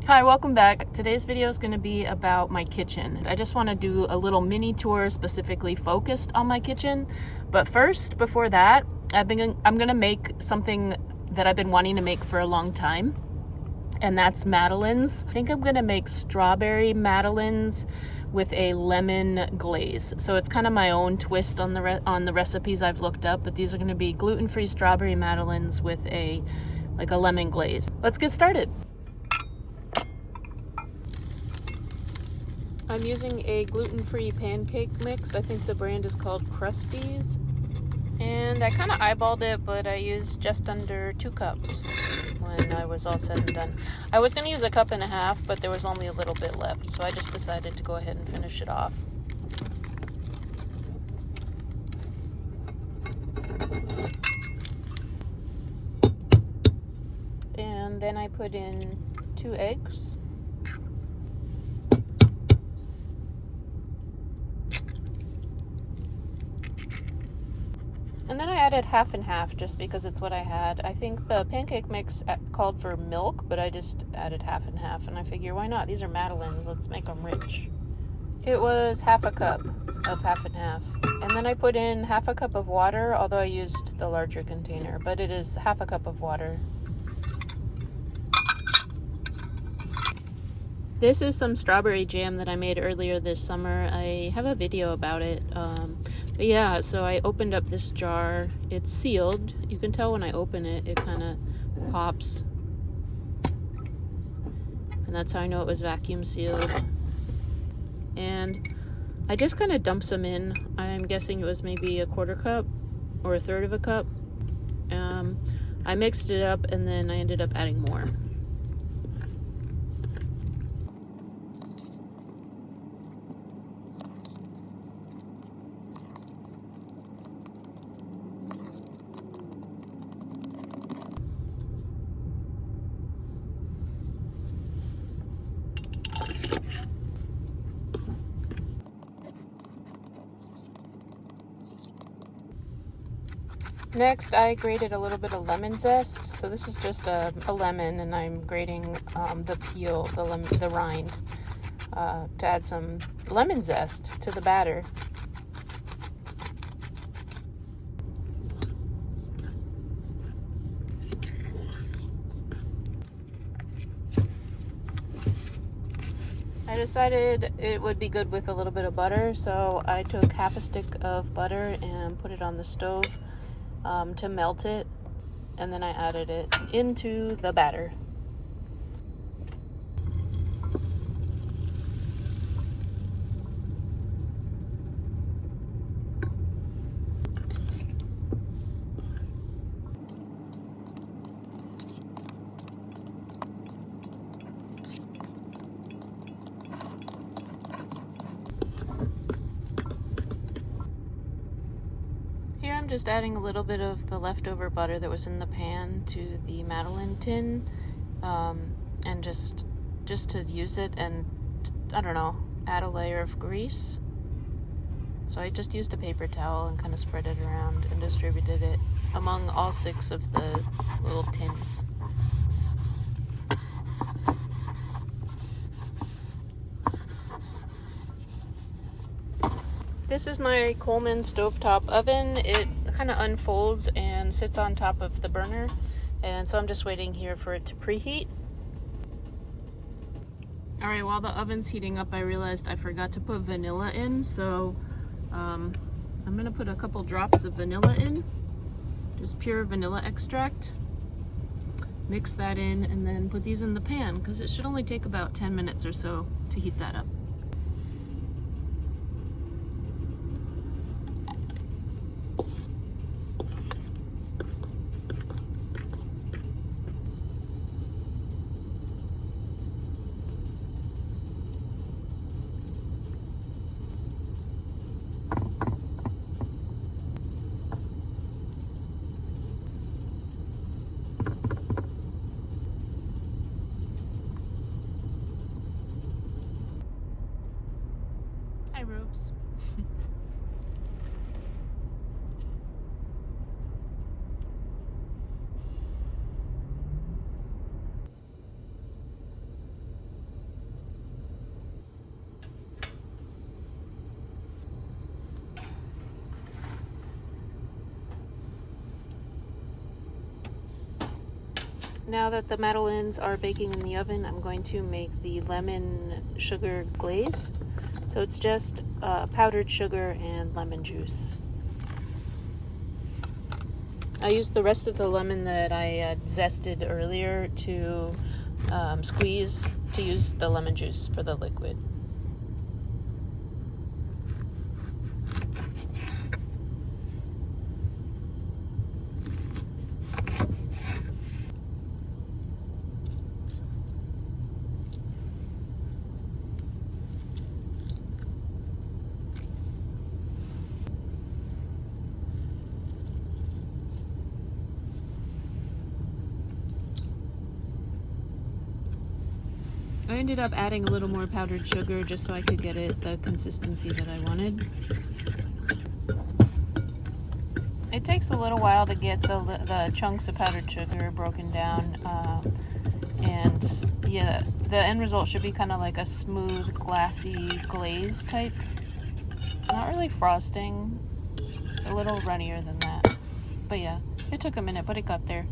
Hi, welcome back. Today's video is going to be about my kitchen. I just want to do a little mini tour specifically focused on my kitchen. But first, before that, I'm going to make something that I've been wanting to make for a long time, and that's madeleines. I think I'm going to make strawberry madeleines with a lemon glaze. So it's kind of my own twist on the recipes I've looked up, but these are going to be gluten-free strawberry madeleines with a lemon glaze. Let's get started. I'm using a gluten-free pancake mix. I think the brand is called Krusteaz. And I kind of eyeballed it, but I used just under 2 cups when I was all said and done. I was going to use 1.5 cups, but there was only a little bit left, so I just decided to go ahead and finish it off. And then I put in 2 eggs. And then I added half and half just because it's what I had. I think the pancake mix called for milk, but I just added half and half, and I figure why not? These are madeleines, let's make them rich. It was 1/2 cup of half and half. And then I put in 1/2 cup of water, although I used the larger container, but it is 1/2 cup of water. This is some strawberry jam that I made earlier this summer. I have a video about it. But yeah, so I opened up this jar. It's sealed. You can tell when I open it, it kind of pops. And that's how I know it was vacuum sealed. And I just kind of dumped some in. I'm guessing it was maybe 1/4 cup or 1/3 of a cup. I mixed it up and then I ended up adding more. Next, I grated a little bit of lemon zest. So this is just a lemon, and I'm grating the peel, the rind, to add some lemon zest to the batter. I decided it would be good with a little bit of butter, so I took 1/2 stick of butter and put it on the stove to melt it, and then I added it into the batter. Here I'm just adding a little bit of the leftover butter that was in the pan to the madeleine tin, and just to use it and, I don't know, add a layer of grease. So I just used a paper towel and kind of spread it around and distributed it among all 6 of the little tins. This is my Coleman stovetop oven. It kind of unfolds and sits on top of the burner, and so I'm just waiting here for it to preheat. Alright, while the oven's heating up, I realized I forgot to put vanilla in, so I'm gonna put a couple drops of vanilla in, just pure vanilla extract. Mix that in and then put these in the pan, because it should only take about 10 minutes or so to heat that up. Hi, Robes. Now that the madeleines are baking in the oven, I'm going to make the lemon sugar glaze. So it's just powdered sugar and lemon juice. I used the rest of the lemon that I zested earlier to squeeze to use the lemon juice for the liquid. I ended up adding a little more powdered sugar just so I could get it the consistency that I wanted. It takes a little while to get the chunks of powdered sugar broken down, and yeah, the end result should be kind of like a smooth, glassy glaze type. Not really frosting, a little runnier than that. But yeah, it took a minute, but it got there.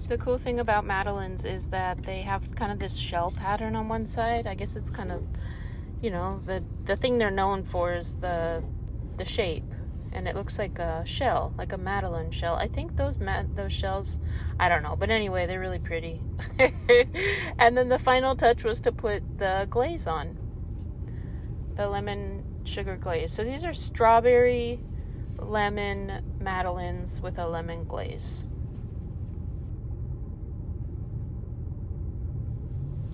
The cool thing about madeleines is that they have kind of this shell pattern on one side. I guess it's kind of, you know, the thing they're known for is the shape, and it looks like a shell, like a madeleine shell. I think those shells, I don't know, but anyway, they're really pretty. And then the final touch was to put the glaze on, the lemon sugar glaze. So these are strawberry lemon madeleines with a lemon glaze.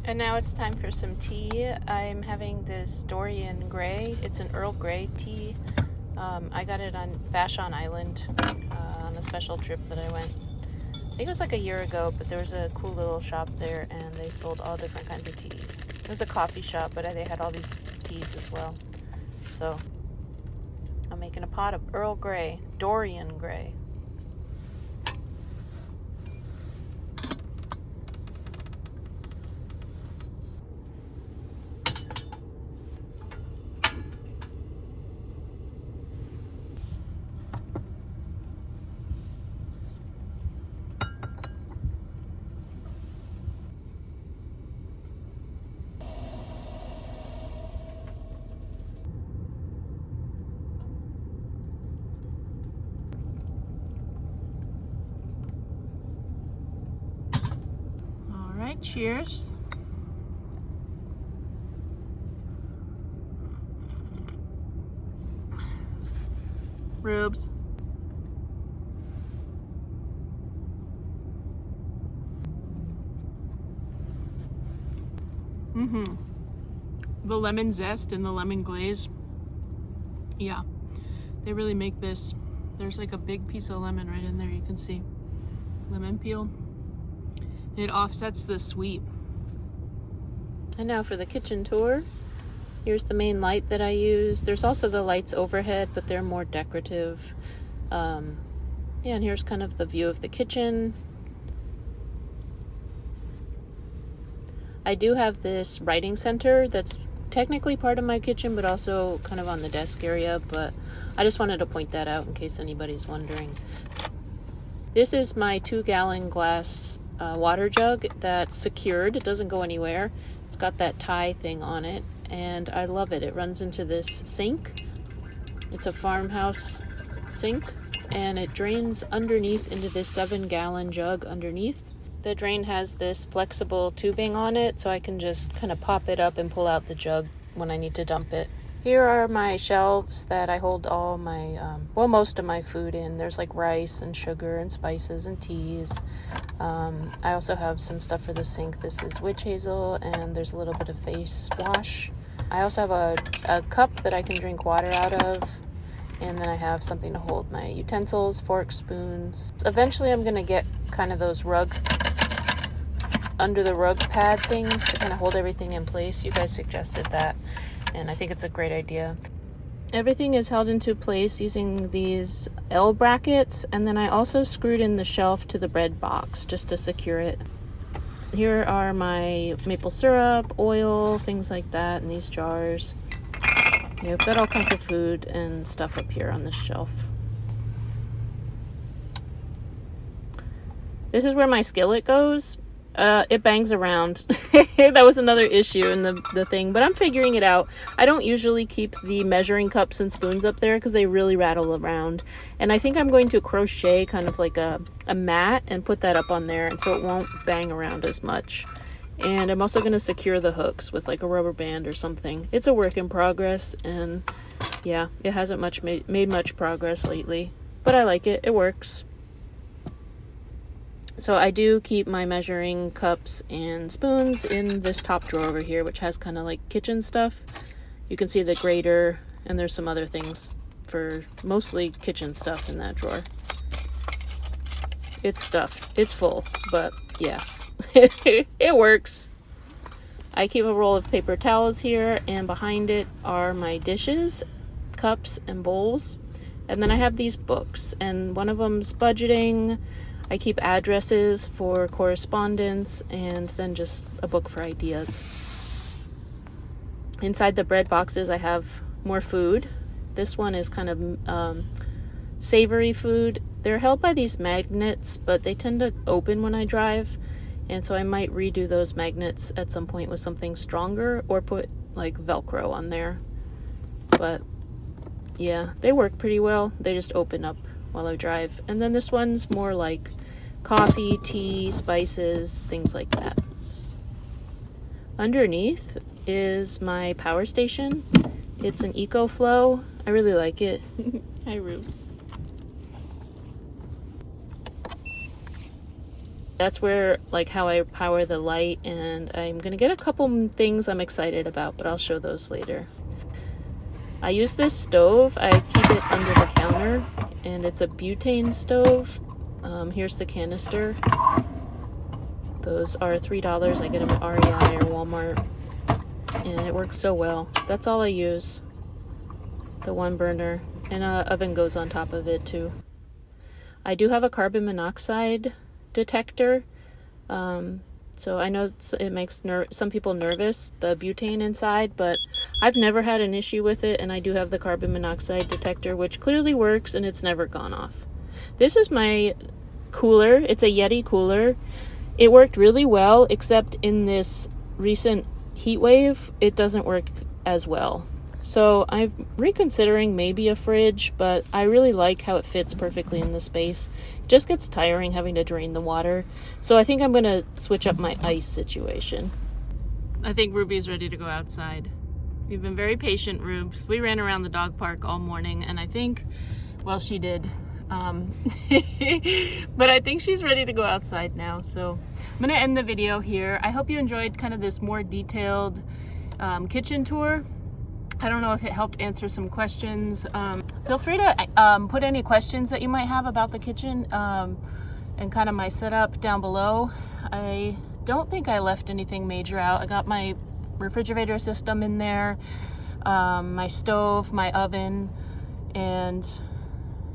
And now it's time for some tea. I'm having this Dorian Gray. It's an Earl Grey tea. I got it on Vashon Island on a special trip that I went. I think it was like a year ago, but there was a cool little shop there and they sold all different kinds of teas. It was a coffee shop, but they had all these teas as well. So I'm making a pot of Earl Grey, Dorian Gray. Alright, cheers. Rubes. The lemon zest and the lemon glaze. Yeah, they really make this. There's like a big piece of lemon right in there, you can see. Lemon peel. It offsets the sweet. And now for the kitchen tour. Here's the main light that I use. There's also the lights overhead, but they're more decorative. Yeah, and here's kind of the view of the kitchen. I do have this writing center that's technically part of my kitchen, but also kind of on the desk area, but I just wanted to point that out in case anybody's wondering. This is my 2-gallon glass water jug that's secured. It doesn't go anywhere. It's got that tie thing on it, and I love it. It runs into this sink. It's a farmhouse sink, and it drains underneath into this 7-gallon jug underneath. The drain has this flexible tubing on it, so I can just kind of pop it up and pull out the jug when I need to dump it. Here are my shelves that I hold all my, most of my food in. There's like rice and sugar and spices and teas. I also have some stuff for the sink. This is witch hazel, and there's a little bit of face wash. I also have a cup that I can drink water out of. And then I have something to hold my utensils, forks, spoons. Eventually I'm gonna get kind of those under the rug pad things to kind of hold everything in place. You guys suggested that, and I think it's a great idea. Everything is held into place using these L brackets, and then I also screwed in the shelf to the bread box just to secure it. Here are my maple syrup, oil, things like that in these jars. Yeah, I've got all kinds of food and stuff up here on this shelf. This is where my skillet goes. It bangs around. That was another issue in the thing, but I'm figuring it out. I don't usually keep the measuring cups and spoons up there because they really rattle around. And I think I'm going to crochet kind of like a mat and put that up on there, and so it won't bang around as much. And I'm also going to secure the hooks with like a rubber band or something. It's a work in progress, and yeah, it hasn't made much progress lately, but I like it. It works. So I do keep my measuring cups and spoons in this top drawer over here, which has kind of like kitchen stuff. You can see the grater, and there's some other things for mostly kitchen stuff in that drawer. It's stuffed. It's full, but yeah, it works. I keep a roll of paper towels here, and behind it are my dishes, cups, and bowls. And then I have these books, and one of them's budgeting. I keep addresses for correspondence, and then just a book for ideas. Inside the bread boxes, I have more food. This one is kind of savory food. They're held by these magnets, but they tend to open when I drive, and so I might redo those magnets at some point with something stronger, or put like Velcro on there. But yeah, they work pretty well. They just open up while I drive. And then this one's more like coffee, tea, spices, things like that. Underneath is my power station. It's an EcoFlow. I really like it. Hi, Rubes. That's where, like, how I power the light, and I'm gonna get a couple things I'm excited about, but I'll show those later. I use this stove. I keep it under the counter, and it's a butane stove. Here's the canister. Those are $3. I get them at REI or Walmart, and it works so well. That's all I use. The one burner, and an oven goes on top of it too. I do have a carbon monoxide detector. So I know it makes some people nervous, the butane inside, but I've never had an issue with it, and I do have the carbon monoxide detector, which clearly works, and it's never gone off. This is my cooler. It's a Yeti cooler. It worked really well, except in this recent heat wave, it doesn't work as well. So I'm reconsidering maybe a fridge, but I really like how it fits perfectly in the space. It just gets tiring having to drain the water. So I think I'm gonna switch up my ice situation. I think Ruby's ready to go outside. You've been very patient, Rubes. We ran around the dog park all morning, and I think, well, she did. But I think she's ready to go outside now. So I'm gonna end the video here. I hope you enjoyed kind of this more detailed kitchen tour. I don't know if it helped answer some questions. Feel free to put any questions that you might have about the kitchen and kind of my setup down below. I don't think I left anything major out. I got my refrigerator system in there, my stove, my oven, and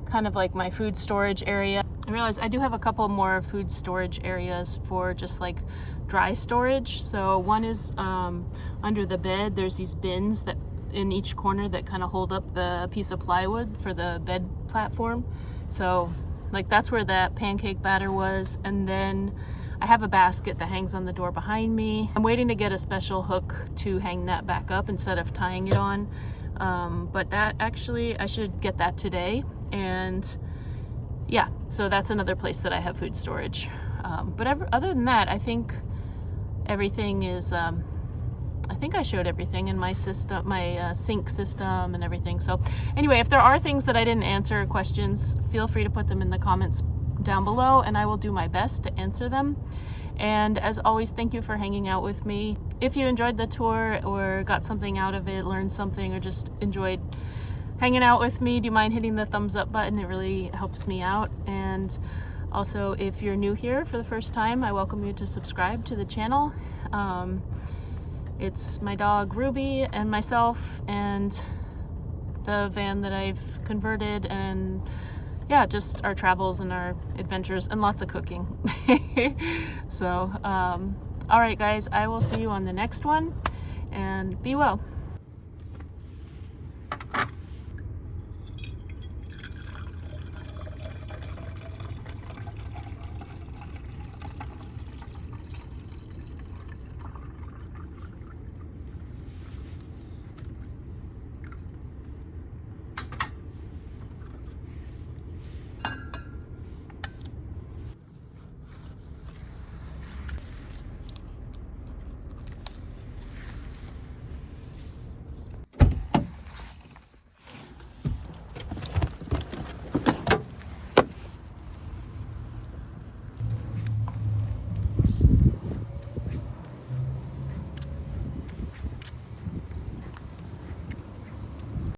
kind of like my food storage area. I realized I do have a couple more food storage areas for just like dry storage. So one is under the bed. There's these bins that in each corner that kind of hold up the piece of plywood for the bed platform. So like that's where that pancake batter was. And then I have a basket that hangs on the door behind me. I'm waiting to get a special hook to hang that back up instead of tying it on. But that actually, I should get that today. And yeah, so that's another place that I have food storage. But other than that, I think everything is, I think I showed everything in my system, my sink system and everything. So anyway, if there are things that I didn't answer, questions, feel free to put them in the comments down below, and I will do my best to answer them. And as always, thank you for hanging out with me. If you enjoyed the tour or got something out of it, learned something, or just enjoyed hanging out with me, do you mind hitting the thumbs up button? It really helps me out. And also, if you're new here for the first time, I welcome you to subscribe to the channel. It's my dog Ruby and myself, and the van that I've converted, and yeah, just our travels and our adventures and lots of cooking. So, all right, guys, I will see you on the next one, and be well.